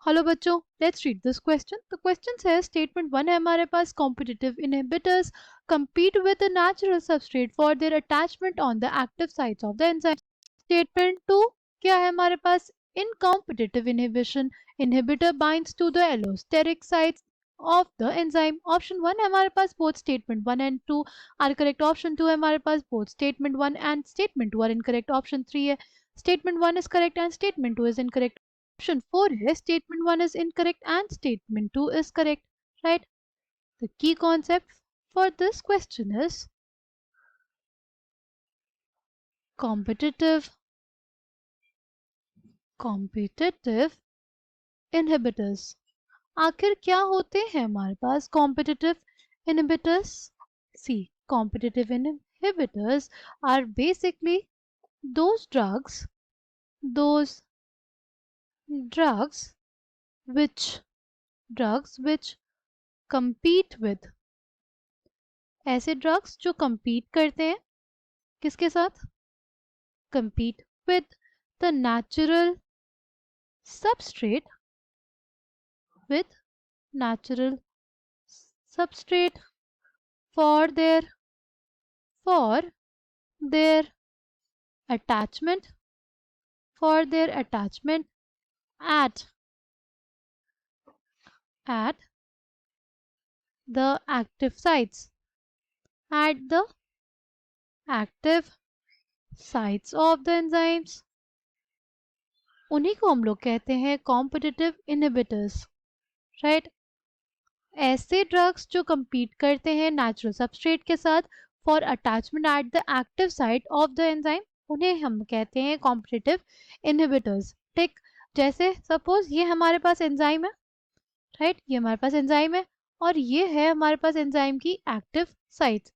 Hello बच्चों, let's read this question. The question says statement 1 है हमारे पास, competitive inhibitors compete with the natural substrate for their attachment on the active sites of the enzyme. Statement 2 क्या है हमारे पास, in competitive inhibition inhibitor binds to the allosteric sites of the enzyme. Option 1 है हमारे पास, both statement 1 and 2 are correct. Option 2 है हमारे पास, both statement 1 and statement 2 are incorrect. Option 3 है statement 1 is correct and statement 2 is incorrect. Option 4 है statement 1 is incorrect and statement 2 is correct, right? The key concept for this question is competitive inhibitors. आखिर क्या होते हैं हमारे पास competitive inhibitors? See, competitive inhibitors are basically those drugs which compete with, ऐसे drugs जो compete करते हैं किसके साथ, compete with the natural substrate for their attachment at the active sites of the enzymes. उन्हीं को हम लोग कहते हैं कॉम्पिटिटिव इनहिबिटर्स, राइट? ऐसे ड्रग्स जो compete करते हैं नेचुरल सबस्ट्रेट के साथ for attachment at the active site of the enzyme, उन्हें हम कहते हैं कॉम्पिटिटिव इनहिबिटर्स. ठीक, जैसे सपोज ये हमारे पास एंजाइम है, राइट? ये हमारे पास एंजाइम है और ये है हमारे पास एंजाइम की एक्टिव साइट.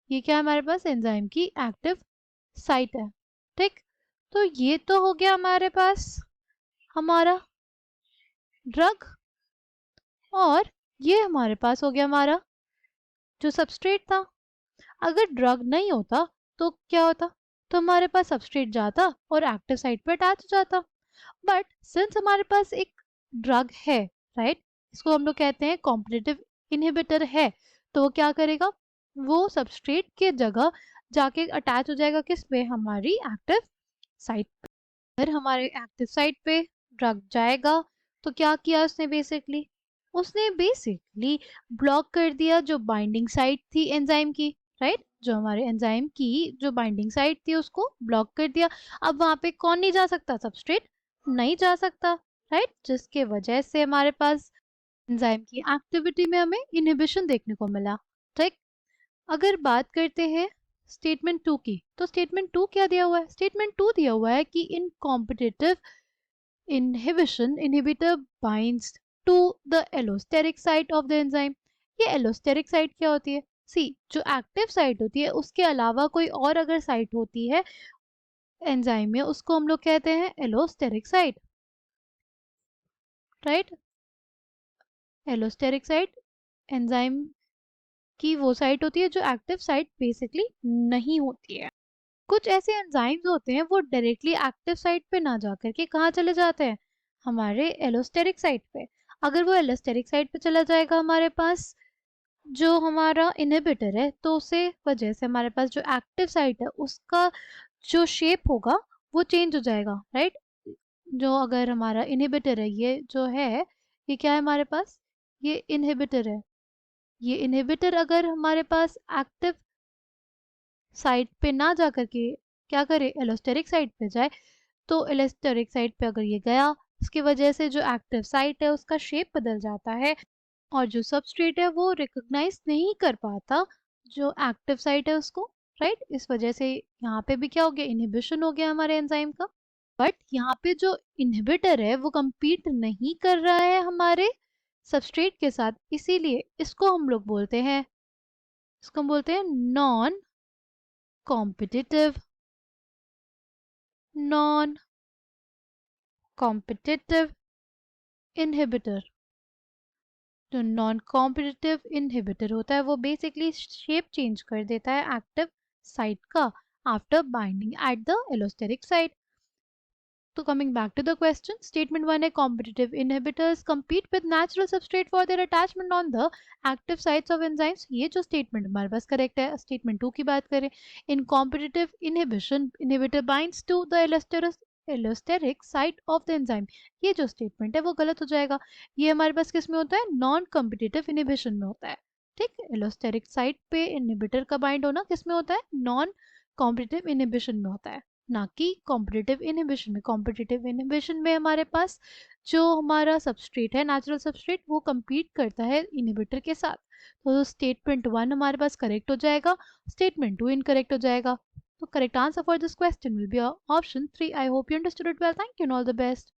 ये क्या है हमारे पास, एंजाइम की एक्टिव साइट है. ठीक, तो ये तो हो गया हमारे पास हमारा ड्रग, और ये हमारे पास हो गया हमारा जो सबस्ट्रेट था. अगर ड्रग नहीं होता तो क्या होता, तो हमारे पास सबस्ट्रेट जाता और एक्टिव साइट पे अटैच हो जाता. बट सिंस हमारे पास एक ड्रग है, राइट, इसको हम लोग कहते हैं कॉम्पिटिटिव इनहिबिटर है, तो वो क्या करेगा, वो सबस्ट्रेट के जगह जाके अटैच हो जाएगा किस पे, हमारी एक्टिव साइट पे. अगर हमारे एक्टिव साइट पे ड्रग जाएगा तो क्या किया उसने बेसिकली ब्लॉक कर दिया जो बाइंडिंग साइट थी एंजाइम की, राइट? जो हमारे एंजाइम की जो बाइंडिंग साइट थी उसको ब्लॉक कर दिया. अब वहां पे कौन नहीं जा सकता, सबस्ट्रेट नहीं जा सकता, राइट? जिसके वजह से हमारे पास एंजाइम की एक्टिविटी में हमें इनहिबिशन देखने को मिला. ठीक, अगर बात करते हैं स्टेटमेंट 2 की, तो स्टेटमेंट 2 क्या दिया हुआ है, स्टेटमेंट 2 दिया हुआ है कि in competitive inhibition inhibitor binds to the allosteric site of the enzyme. ये एलोस्टेरिक साइट क्या होती है, सी, जो एक्टिव साइट होती है उसके अलावा कोई और अगर साइट होती है एंजाइम में, उसको हम लोग कहते हैं allosteric site, right? Allosteric site enzyme की वो साइट होती है जो एक्टिव साइट बेसिकली नहीं होती है. कुछ ऐसे एंजाइम्स होते हैं वो डायरेक्टली एक्टिव साइट पे ना जाकर के कहाँ चले जाते हैं, हमारे एलोस्टेरिक साइट पे. अगर वो एलोस्टेरिक साइट पे चला जाएगा हमारे पास जो हमारा इनहिबिटर है, तो उसे वजह से हमारे पास जो एक्टिव साइट है उसका जो शेप होगा वो चेंज हो जाएगा, राइट? जो अगर हमारा इनहिबिटर है, ये जो है, ये क्या है हमारे पास, ये इनहिबिटर है. ये इनहिबिटर अगर हमारे पास एक्टिव साइट पे ना जा करके क्या करे, एलोस्टेरिक साइट पे जाए, तो एलोस्टेरिक साइट पे अगर ये गया, इसकी वजह से जो एक्टिव साइट है उसका शेप बदल जाता है और जो सबस्ट्रेट है वो रिकॉग्नाइज नहीं कर पाता जो एक्टिव साइट है उसको, राइट? इस वजह से यहाँ पे भी क्या हो गया, इनहिबिशन हो गया हमारे एंजाइम का. बट यहाँ पे जो इनहिबिटर है वो compete नहीं कर रहा है हमारे सबस्ट्रेट के साथ, इसीलिए इसको हम लोग बोलते हैं, नॉन कॉम्पिटिटिव इनहिबिटर. जो नॉन कॉम्पिटिटिव इनहिबिटर होता है वो बेसिकली शेप चेंज कर देता है एक्टिव साइट का after binding at the allosteric site. तो coming back to the question, statement 1 है competitive inhibitors compete with natural substrate for their attachment on the active sites of enzymes. ये जो statement हमारे पास correct है. Statement 2 की बात करें, in competitive inhibition inhibitor binds to the allosteric site of the enzyme. ये जो स्टेटमेंट है वो गलत हो जाएगा. ये हमारे पास किस में होता है? नॉन कॉम्पिटिटिव इनहिबिशन में होता है. ठीक, एलोस्टेरिक साइट पे इनहिबिटर का बाइंड होना किस में होता है? नॉन कॉम्पिटिटिव इनहिबिशन में होता है, ना कि कॉम्पिटिटिव इनहिबिशन में. कॉम्पिटिटिव इनहिबिशन में हमारे पास जो हमारा सबस्ट्रेट है, नेचुरल सबस्ट्रेट, वो compete करता है इनहिबिटर के साथ. तो स्टेटमेंट 1 हमारे पास करेक्ट हो जाएगा, स्टेटमेंट 2 इनकरेक्ट हो जाएगा. तो correct answer for this question will be option 3. I hope you understood it well. Thank you and all the best.